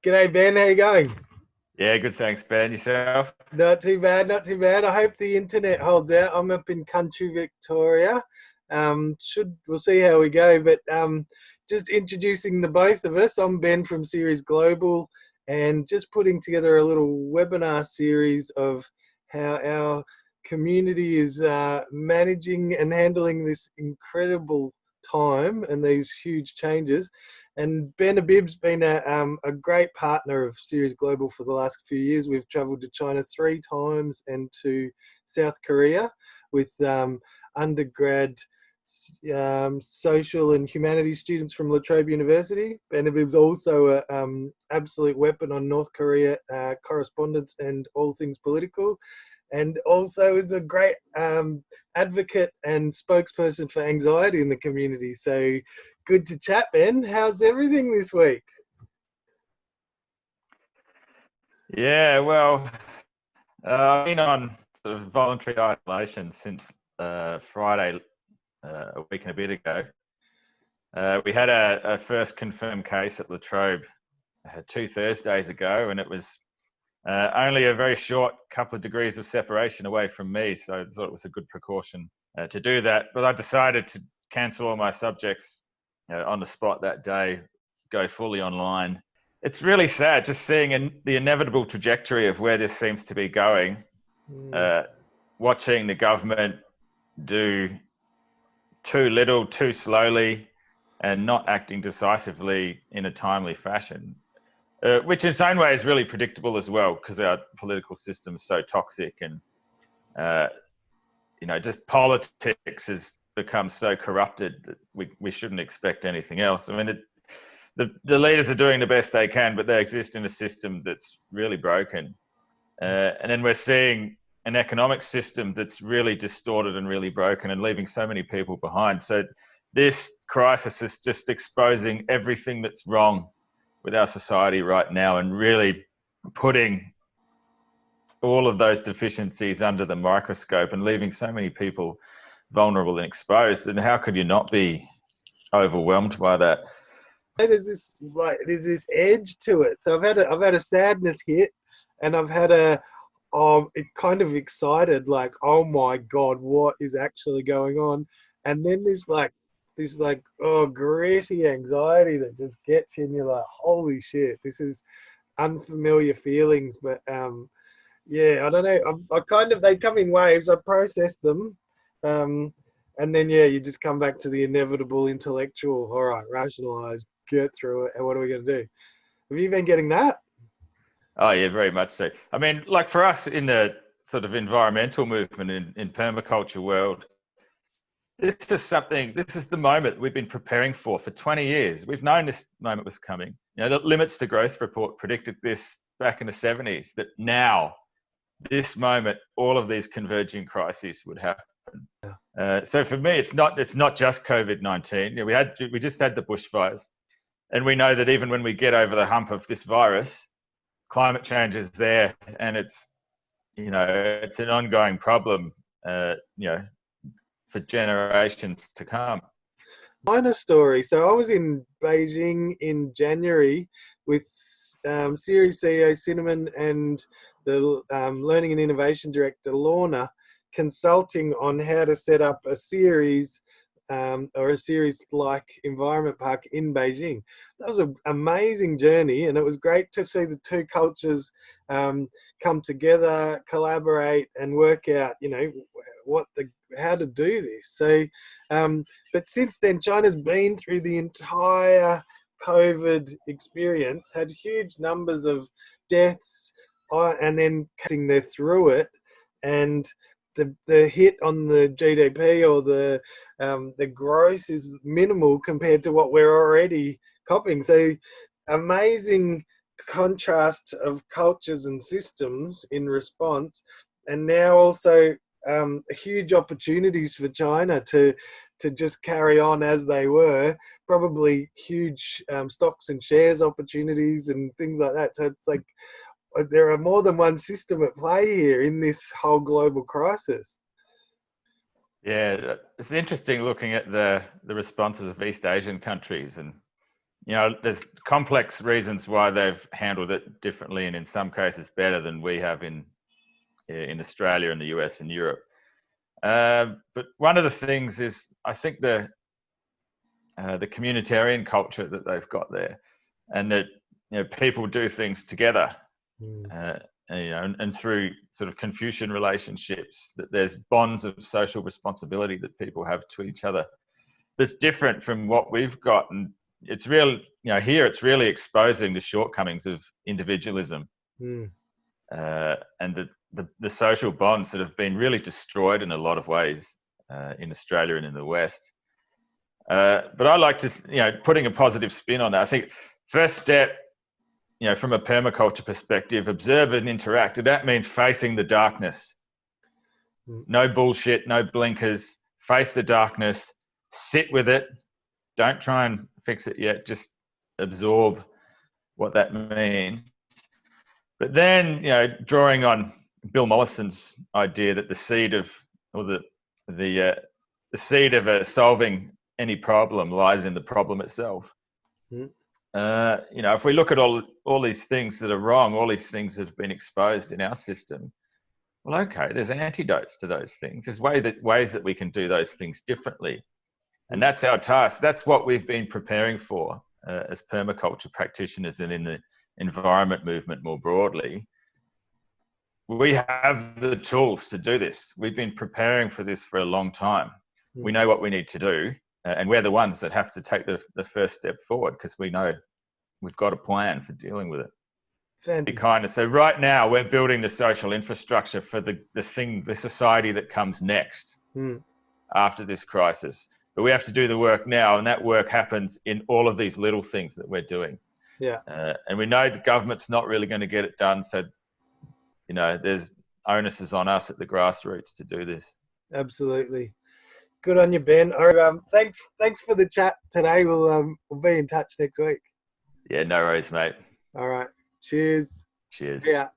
G'day Ben, how you going? Yeah, good. Thanks, Ben. Yourself? Not too bad, not too bad. I hope the internet holds out. I'm up in country Victoria. Should we'll see how we go, but just introducing the both of us. I'm Ben from Series Global, and just putting together a little webinar series of how our community is managing and handling this incredible time and these huge changes. And Ben Habib's been a great partner of Series Global for the last few years. We've travelled to China 3 times and to South Korea with undergrad social and humanities students from La Trobe University. Ben Habib's also an absolute weapon on North Korea correspondence and all things political, and also is a great advocate and spokesperson for anxiety in the community. So good to chat, Ben. How's everything this week? Yeah, well, I've been on sort of voluntary isolation since Friday, a week and a bit ago. We had a first confirmed case at La Trobe 2 Thursdays ago, and it was only a very short couple of degrees of separation away from me, so I thought it was a good precaution to do that. But I decided to cancel all my subjects on the spot that day, go fully online. It's really sad just seeing the inevitable trajectory of where this seems to be going, watching the government do too little, too slowly, and not acting decisively in a timely fashion, which in its own way is really predictable as well, because our political system is so toxic, and just politics has become so corrupted that we shouldn't expect anything else. I mean, the leaders are doing the best they can, but they exist in a system that's really broken. And then we're seeing an economic system that's really distorted and really broken and leaving so many people behind. So this crisis is just exposing everything that's wrong with our society right now and really putting all of those deficiencies under the microscope and leaving so many people vulnerable and exposed. And how could you not be overwhelmed by that? There's this edge to it. So I've had a sadness hit, and I've had it kind of excited, like, oh my God, what is actually going on? And then this gritty anxiety that just gets you, and you're like, holy shit, this is unfamiliar feelings. But yeah, I don't know. They come in waves. I process them, and then you just come back to the inevitable intellectual. All right, rationalize, get through it, and what are we going to do? Have you been getting that? Oh yeah, very much so. I mean, like for us in the sort of environmental movement in permaculture world, this is the moment we've been preparing for 20 years. We've known this moment was coming. The Limits to Growth report predicted this back in the 70s, that now, this moment, all of these converging crises would happen. So for me, it's not just COVID-19. We just had the bushfires, and we know that even when we get over the hump of this virus, climate change is there, and it's an ongoing problem, for generations to come. Minor story. So I was in Beijing in January with Series CEO Cinnamon and the Learning and Innovation Director Lorna, consulting on how to set up a series or a series-like environment park in Beijing. That was an amazing journey, and it was great to see the two cultures come together, collaborate, and work out, how to do this. So, but since then, China's been through the entire COVID experience, had huge numbers of deaths, and then they're through it, and the hit on the GDP or the growth is minimal compared to what we're already copying. So amazing contrast of cultures and systems in response, and now also huge opportunities for China to just carry on as they were, probably huge stocks and shares opportunities and things like that. So it's like there are more than one system at play here in this whole global crisis. Yeah, it's interesting looking at the responses of East Asian countries, and there's complex reasons why they've handled it differently, and in some cases better than we have in Australia and the US and Europe. But one of the things is, I think the communitarian culture that they've got there, and that people do things together, and through sort of Confucian relationships, that there's bonds of social responsibility that people have to each other. That's different from what we've got, and it's real. Here it's really exposing the shortcomings of individualism, and the social bonds that have been really destroyed in a lot of ways in Australia and in the West. But I like to, putting a positive spin on that. I think first step, from a permaculture perspective, observe and interact. And that means facing the darkness. No bullshit, no blinkers. Face the darkness. Sit with it. Don't try and fix it yet. Just absorb what that means. But then, drawing on Bill Mollison's idea that the seed of, or the seed of solving any problem lies in the problem itself. If we look at all these things that are wrong, all these things that have been exposed in our system, well, okay, there's antidotes to those things. There's ways that we can do those things differently. And that's our task. That's what we've been preparing for as permaculture practitioners and in the environment movement more broadly. We have the tools to do this. We've been preparing for this for a long time. We know what we need to do, and we're the ones that have to take the first step forward, because we know we've got a plan for dealing with it. So right now we're building the social infrastructure for the society that comes next after this crisis. But we have to do the work now, and that work happens in all of these little things that we're doing. And we know the government's not really going to get it done, so there's onus on us at the grassroots to do this. Absolutely. Good on you, Ben. Thanks for the chat today. We'll be in touch next week. Yeah, no worries, mate. All right. Cheers. Cheers. Yeah.